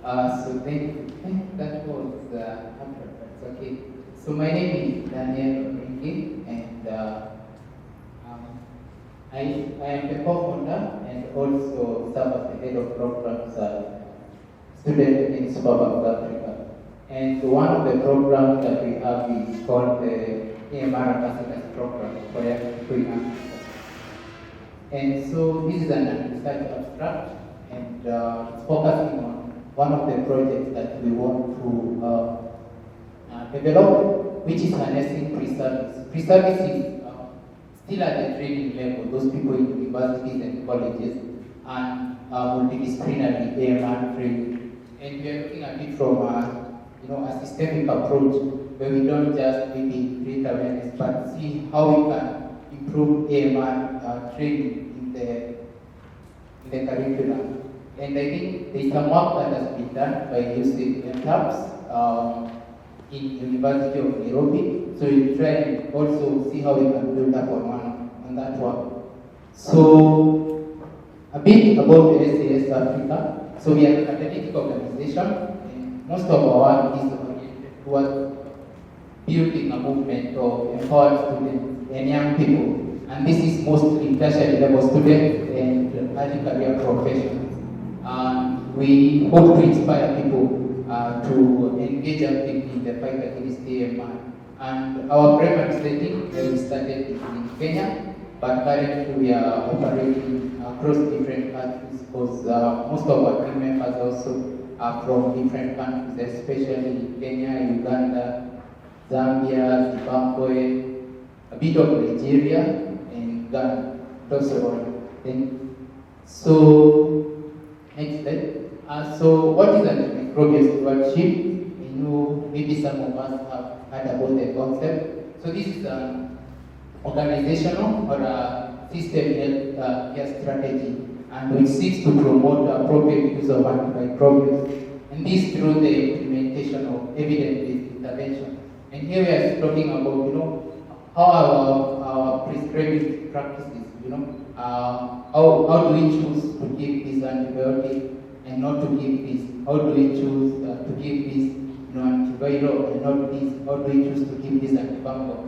So thank you. I think that was okay. So my name is Daniel Ringi, and I am the co-founder and also serve as the head of programs student in Suburban Africa. And one of the programs that we have is called the AMR Ambassadors Program for Young People in Africa. And so this is an research abstract, and it's focusing on one of the projects that we want to develop, which is harnessing pre-service. Pre-service is still at the training level, those people in universities and colleges, and multidisciplinary AMR training. And we are looking at it from a systemic approach, where we don't just maybe create awareness, but see how we can improve AMR training in the curriculum. And I think there's some work that has been done by using MTAPs in University of Nairobi. So we try and also see how we can build up on that work. So a bit about the SAS Africa. So we are an academic organization, and most of our work is oriented towards building a movement of empowered students and young people. And this is mostly tertiary level students and early career professionals. And we hope to inspire people to engage actively in the fight against AMR. And our primary setting, we started in Kenya, but currently we are operating across different countries because most of our team members also are from different countries, especially Kenya, Uganda, Zambia, Zimbabwe, a bit of Nigeria, and Ghana, also. So, next slide. So what is antimicrobial stewardship? Maybe some of us have heard about the concept. So this is an organizational or a system health strategy, and which seeks to promote appropriate use of antimicrobials, and this through the implementation of evidence-based intervention. And here we are talking about, how our prescribing practices, how do we choose to give this antibiotic and not to give this? How do we choose to give this, antiviral and not this? How do we choose to give this antifungal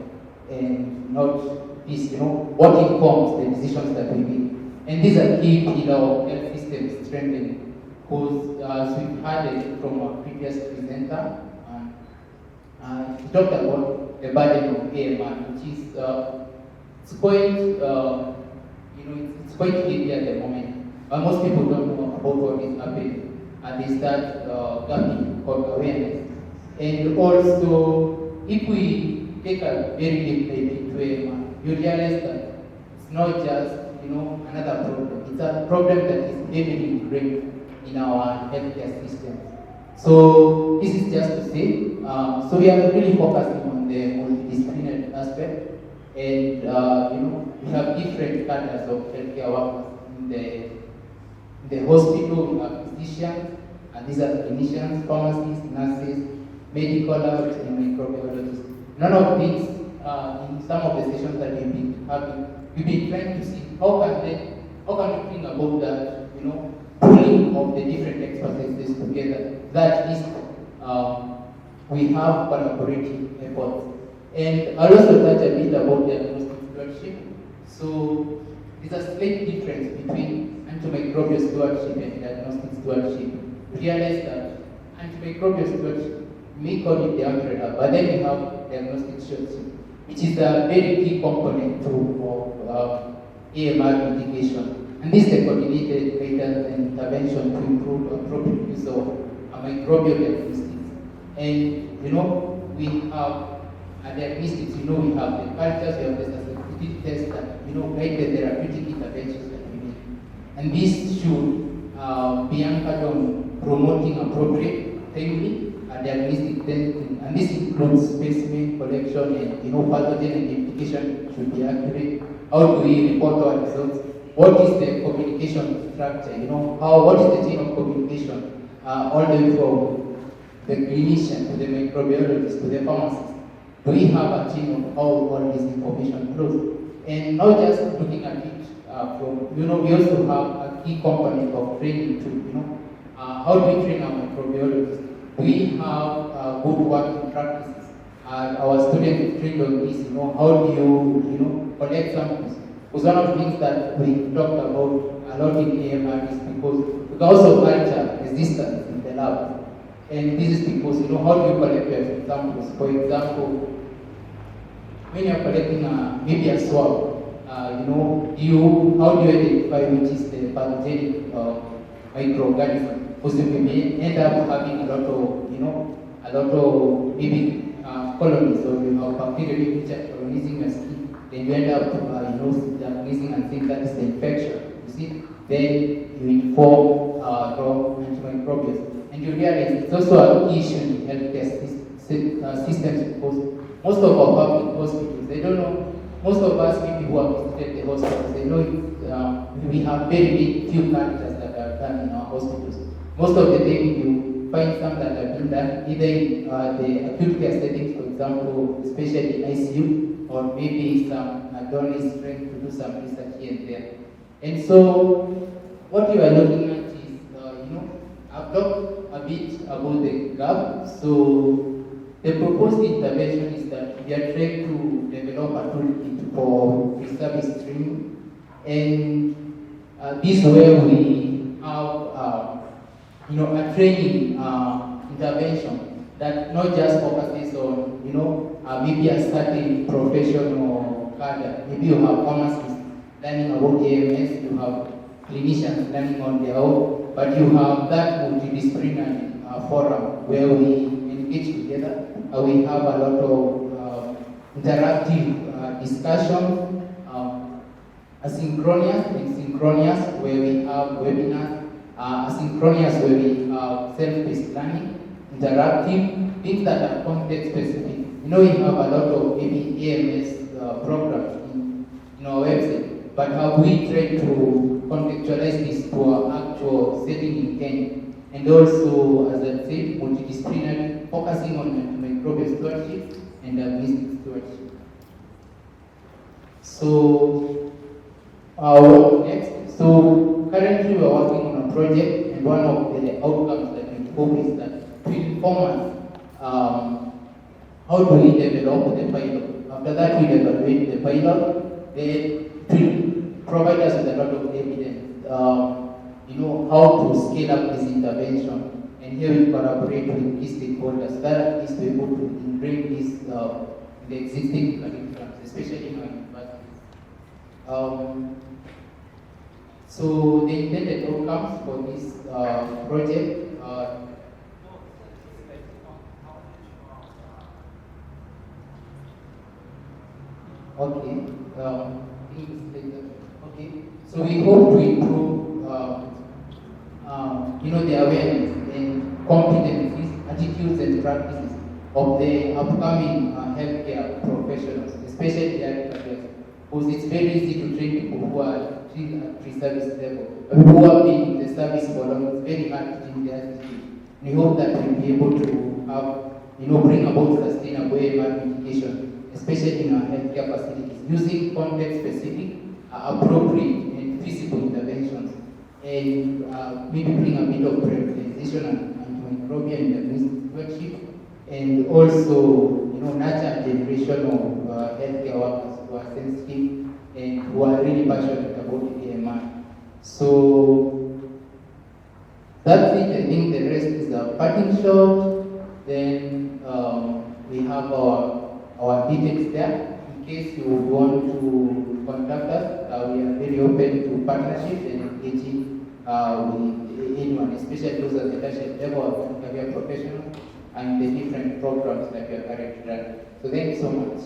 and not this? What informs the decisions that we make? And these are key pillar of health system strengthening, because as we've heard it from our previous presenter, he talked about the burden of AMR, which is it's quite heavy at the moment. Most people don't know about what is happening, and they start gapping for awareness. And also, if we take a very deep dive into AMR, you realize that it's not just another problem. It's a problem that is heavily ingrained in our healthcare system. So this is just to say, so we are really focusing on the multidisciplinary aspect, and we have different cadres of healthcare workers in the hospital. We have physicians, and these are clinicians, pharmacists, nurses, medical labs, and microbiologists. None of these, in some of the sessions that we've been having, we've been trying to see how can we think about that, pooling of the different expertises together. That is, we have collaborative efforts. And I'll also touch a bit about diagnostic stewardship. So there's a slight difference between antimicrobial stewardship and diagnostic stewardship. We realize that antimicrobial stewardship, we may call it the umbrella, but then we have diagnostic stewardship, which is a very key component of AMR mitigation. And this is the coordinated guidance and intervention to improve appropriate use of microbial diagnostics. And we have diagnostics, we have the cultures, we have the sensitivity tests that guide the therapeutic interventions that we make. And this should be anchored on promoting appropriate, timely diagnostic testing. And this includes specimen collection and pathogen identification should be accurate. How do we report our results? What is the communication structure? What is the chain of communication all the way from the clinician to the microbiologist to the pharmacist? Do we have a chain of how all this information flows? And not just looking at it from, we also have a key component of training to, how do we train our microbiologists? We have good working practices. Our students trained on this, how do you collect samples? Because one of the things that we talked about a lot in AMR is because of culture resistance in the lab. And this is because, how do you collect your samples? For example, when you're collecting maybe a swab, how do you identify which is the pathogenic microorganism? Because you may end up having a lot of maybe colonies, or you have bacteria which are colonizing your skin. Then you end up diagnosing and think that is the infection. You see, then you inform antimicrobials, and you realize it's also an issue in healthcare systems because most of our public hospitals, they don't know. Most of us, maybe who have visited the hospitals, they know we have very few cultures that are done in our hospitals. Most of the time, you find some that have been done either in the acute care settings, for example, especially ICU, or maybe some donors trying to do some research here and there. And so, what you are looking at is, I've talked a bit about the gap. So, the proposed intervention is that we are trying to develop a toolkit for Preservice training, and this is where we have a training intervention that not just focuses on maybe a certain professional cadre. Maybe you have pharmacists learning about AMS, you have clinicians learning on their own, but you have that multidisciplinary forum where we engage together. We have a lot of interactive discussion, asynchronous and synchronous, where we have webinars, asynchronous where we have self-paced learning, interactive, things that are context specific. We have a lot of maybe AMS programs in our website, but have we tried to contextualize this to our actual setting in Kenya? And also, as I said, multidisciplinary, focusing on microbial stewardship and business stewardship. So, what next? So, currently we are working on a project, and one of the outcomes that we hope is that to inform us how do we develop the pilot. After that, we evaluate the pilot, then to provide us with a lot of evidence. How to scale up this intervention, and here we collaborate with key stakeholders that at least we're able to bring this in the existing curriculums, especially in our universities. So the intended outcomes for this project so we hope to improve the awareness and competencies, attitudes and practices of the upcoming healthcare professionals, especially the careers. Because it's very easy to train people who are still at pre-service level, who have been in the service for long. It's very hard to change their attitude. We hope that we'll be able to have, bring about sustainable AMR mitigation, especially in our healthcare facilities, using context-specific, appropriate and feasible interventions, and maybe bring a bit of prioritization and antimicrobial and stewardship, and also, nurture a generation of healthcare workers who are sensitive and who are really passionate about the AMR. So that's it. I think the rest is a parting shot. Then we have our details there. In case you want to contact us, we are very open to partnership and engaging with anyone, especially those at the tertiary level of career professionals and the different programs that we are currently running. So thank you so much.